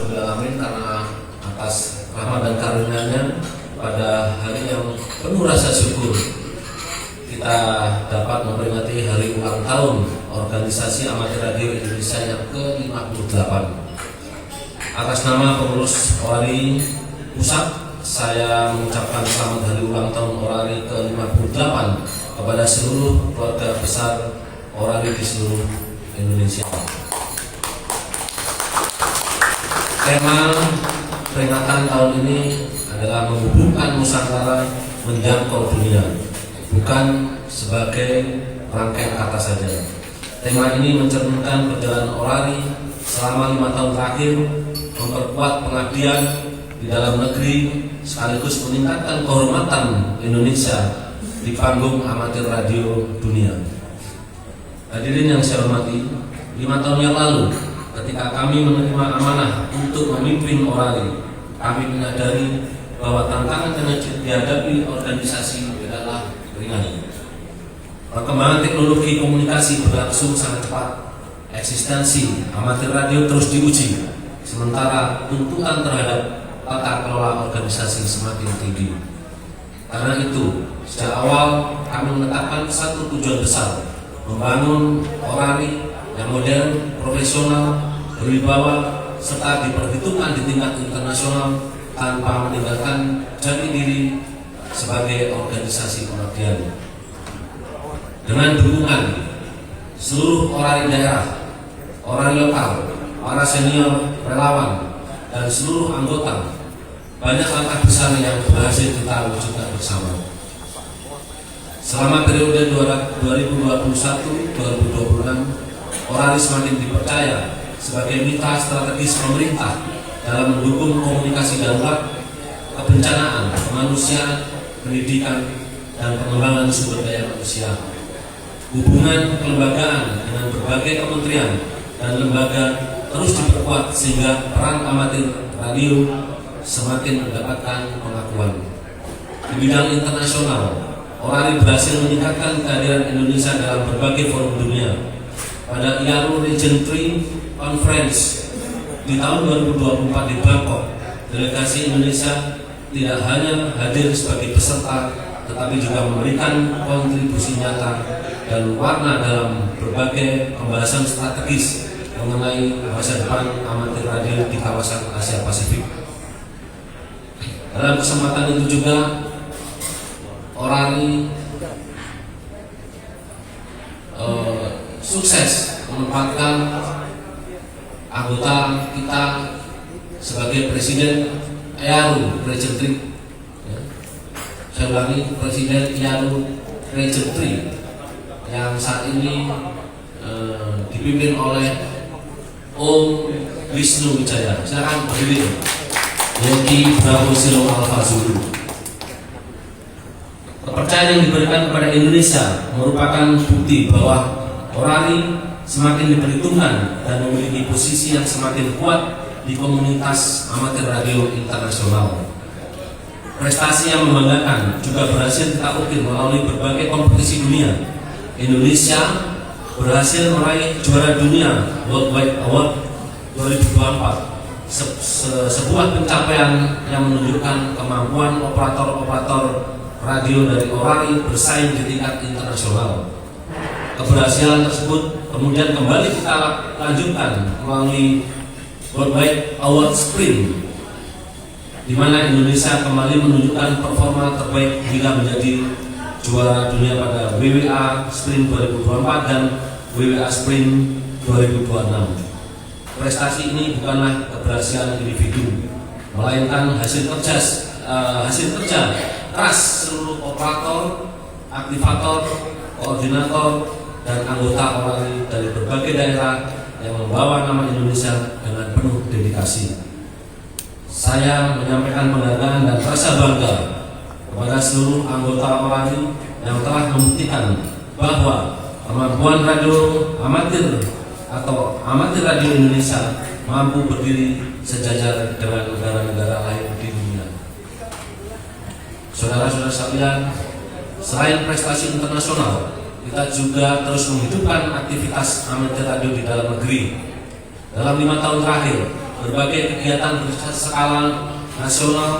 Alhamdulillah karena atas rahmat dan karunia-Nya pada hari yang penuh rasa syukur kita dapat memperingati hari ulang tahun Organisasi Amatir Radio Indonesia yang ke-58. Atas nama pengurus ORARI Pusat, saya mengucapkan selamat hari ulang tahun ORARI ke-58 kepada seluruh keluarga besar ORARI di seluruh Indonesia. Tema peringatan tahun ini adalah menghubungkan Nusantara menjangkau dunia, bukan sebagai rangkaian kata saja. Tema ini mencerminkan perjalanan ORARI selama 5 tahun terakhir, memperkuat pengabdian di dalam negeri sekaligus meningkatkan kehormatan Indonesia di panggung amatir radio dunia. Hadirin yang saya hormati, 5 tahun yang lalu ketika kami menerima amanah untuk memimpin ORARI, kami menyadari bahwa tantangan yang dihadapi organisasi adalah ringan. Perkembangan teknologi komunikasi berlangsung sangat cepat. Eksistensi amatir radio terus diuji, sementara tuntutan terhadap tata kelola organisasi semakin tinggi. Karena itu, sejak awal kami menetapkan satu tujuan besar, membangun ORARI yang modern, profesional, berwibawa, serta diperhitungkan di tingkat internasional tanpa meninggalkan jati diri sebagai organisasi pengabdian. Dengan dukungan seluruh ORARI daerah, ORARI lokal, para senior relawan, dan seluruh anggota, banyak langkah besar yang berhasil kita wujudkan bersama. Selama periode 2021-2026, ORARI semakin dipercaya sebagai mitra strategis pemerintah dalam mendukung komunikasi darurat, kebencanaan, kemanusiaan, pendidikan, dan pengembangan sumber daya manusia. Hubungan kelembagaan dengan berbagai kementerian dan lembaga terus diperkuat sehingga peran amatir radio semakin mendapatkan pengakuan. Di bidang internasional, ORARI berhasil meningkatkan kehadiran Indonesia dalam berbagai forum dunia. Pada IARU Region 3 Conference di tahun 2024 di Bangkok, delegasi Indonesia tidak hanya hadir sebagai peserta, tetapi juga memberikan kontribusi nyata dan warna dalam berbagai pembahasan strategis mengenai masa depan amatir radio di kawasan Asia Pasifik. Dalam kesempatan itu juga, ORARI sukses menempatkan anggota kita sebagai presiden IARU Region 3. Saya ulangi, presiden IARU Region 3 yang saat ini dipimpin oleh Om Wisnu Wijaya. Silakan berdiri. Yankee Bravo Silo Alpha Zulu. Kepercayaan yang diberikan kepada Indonesia merupakan bukti bahwa ORARI semakin diperhitungkan dan memiliki posisi yang semakin kuat di komunitas amatir radio internasional. Prestasi yang membanggakan juga berhasil kita ukir melalui berbagai kompetisi dunia. Indonesia berhasil meraih juara dunia Worldwide Award 2024, sebuah pencapaian yang menunjukkan kemampuan operator-operator radio dari ORARI bersaing di tingkat internasional. Keberhasilan tersebut kemudian kembali kita lanjutkan melalui Worldwide Award Sprint, di mana Indonesia kembali menunjukkan performa terbaik hingga menjadi juara dunia pada WWA Sprint 2024 dan WWA Sprint 2026. Prestasi ini bukanlah keberhasilan individu, melainkan hasil kerja keras seluruh operator, aktivator, koordinator, dan anggota ORARI dari berbagai daerah yang membawa nama Indonesia dengan penuh dedikasi. Saya menyampaikan penghargaan dan rasa bangga kepada seluruh anggota ORARI yang telah membuktikan bahwa kemampuan radio amatir atau amatir radio Indonesia mampu berdiri sejajar dengan negara-negara lain di dunia. Saudara-saudara sekalian, selain prestasi internasional, kita juga terus menghidupkan aktivitas amatir radio di dalam negeri. Dalam 5 tahun terakhir, berbagai kegiatan berskala nasional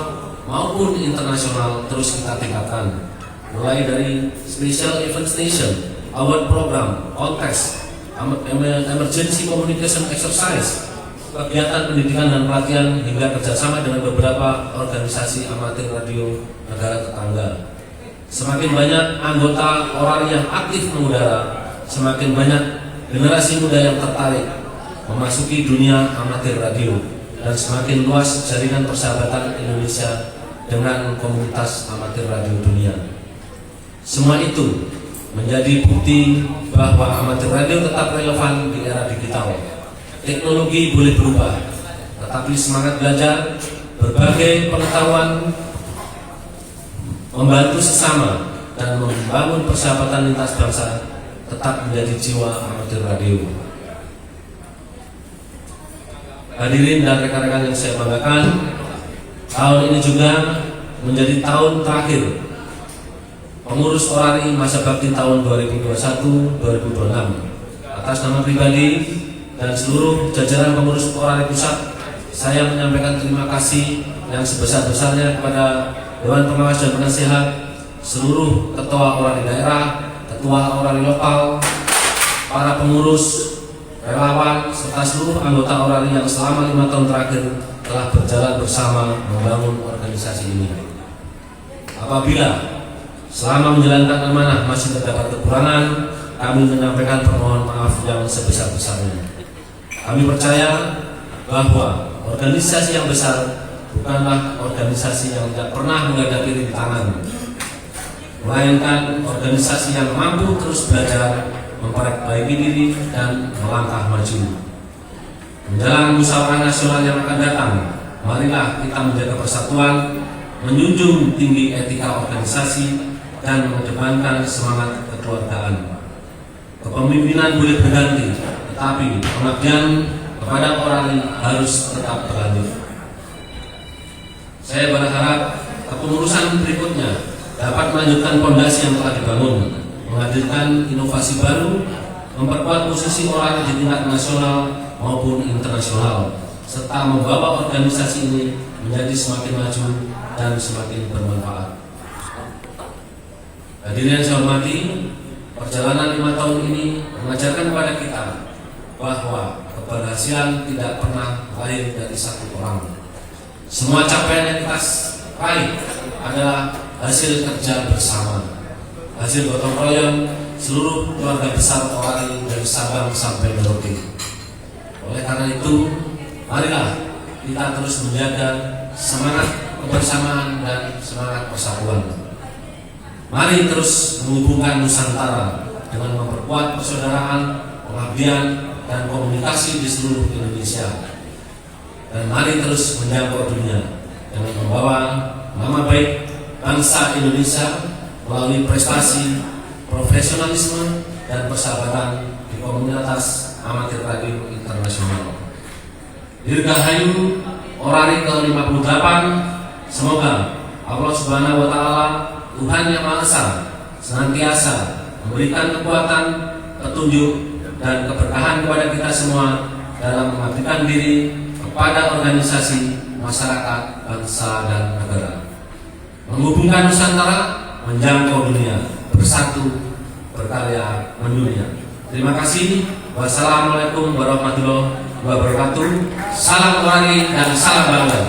maupun internasional terus kita tingkatkan, mulai dari Special Event Station, Award Program, Contest, Emergency Communication Exercise, kegiatan pendidikan dan pelatihan, hingga kerjasama dengan beberapa organisasi amatir radio negara tetangga. Semakin banyak anggota orari yang aktif mengudara, semakin banyak generasi muda yang tertarik memasuki dunia amatir radio, dan semakin luas jaringan persahabatan Indonesia dengan komunitas amatir radio dunia. Semua itu menjadi bukti bahwa amatir radio tetap relevan di era digital. Teknologi boleh berubah, tetapi semangat belajar, berbagai pengetahuan, membantu sesama, dan membangun persahabatan lintas bangsa tetap menjadi jiwa amatir radio. Hadirin dan rekan-rekan yang saya banggakan, tahun ini juga menjadi tahun terakhir pengurus orari masa bakti tahun 2021-2026. Atas nama pribadi dan seluruh jajaran pengurus orari pusat, saya menyampaikan terima kasih yang sebesar-besarnya kepada Dewan Pengawas dan Penasehat, seluruh ketua orari daerah, ketua orari lokal, para pengurus, relawan, serta seluruh anggota orari yang selama 5 tahun terakhir telah berjalan bersama membangun organisasi ini. Apabila selama menjalankan amanah masih terdapat kekurangan, kami menyampaikan permohonan maaf yang sebesar-besarnya. Kami percaya bahwa organisasi yang besar bukanlah organisasi yang tidak pernah menghadapi rintangan, melainkan organisasi yang mampu terus belajar, memperbaiki diri, dan melangkah maju. Menjelang musyawarah nasional yang akan datang, marilah kita menjaga persatuan, menjunjung tinggi etika organisasi, dan mengedepankan semangat kekeluargaan. Kepemimpinan boleh berganti, tetapi pengabdian kepada orari harus tetap berlanjut. Saya berharap kepengurusan berikutnya dapat melanjutkan fondasi yang telah dibangun, menghadirkan inovasi baru, memperkuat posisi orari di tingkat nasional maupun internasional, serta membawa organisasi ini menjadi semakin maju dan semakin bermanfaat. Hadirin yang saya hormati, perjalanan 5 tahun ini mengajarkan kepada kita bahwa keberhasilan tidak pernah lahir dari satu orang. Semua capaian yang kita raih adalah hasil kerja bersama, hasil gotong royong seluruh keluarga besar orari dari Sabang sampai Merauke. Oleh karena itu, marilah kita terus menjaga semangat kebersamaan dan semangat persatuan. Mari terus menghubungkan Nusantara dengan memperkuat persaudaraan, pengabdian, dan komunikasi di seluruh Indonesia. Dan mari terus menjangkau dunia dengan membawa nama baik bangsa Indonesia melalui prestasi, profesionalisme, dan persahabatan di komunitas amatir radio internasional. Dirgahayu Orari ke-58, semoga Allah Subhanahu wa Ta'ala, Tuhan Yang Maha Esa, senantiasa memberikan kekuatan, petunjuk, dan keberkahan kepada kita semua dalam mengabdikan diri kepada organisasi, masyarakat, bangsa, dan negara. Menghubungkan Nusantara, menjangkau dunia, bersatu, berkarya, mendunia. Terima kasih. Wassalamualaikum warahmatullahi wabarakatuh. Salam orari dan salam bangga.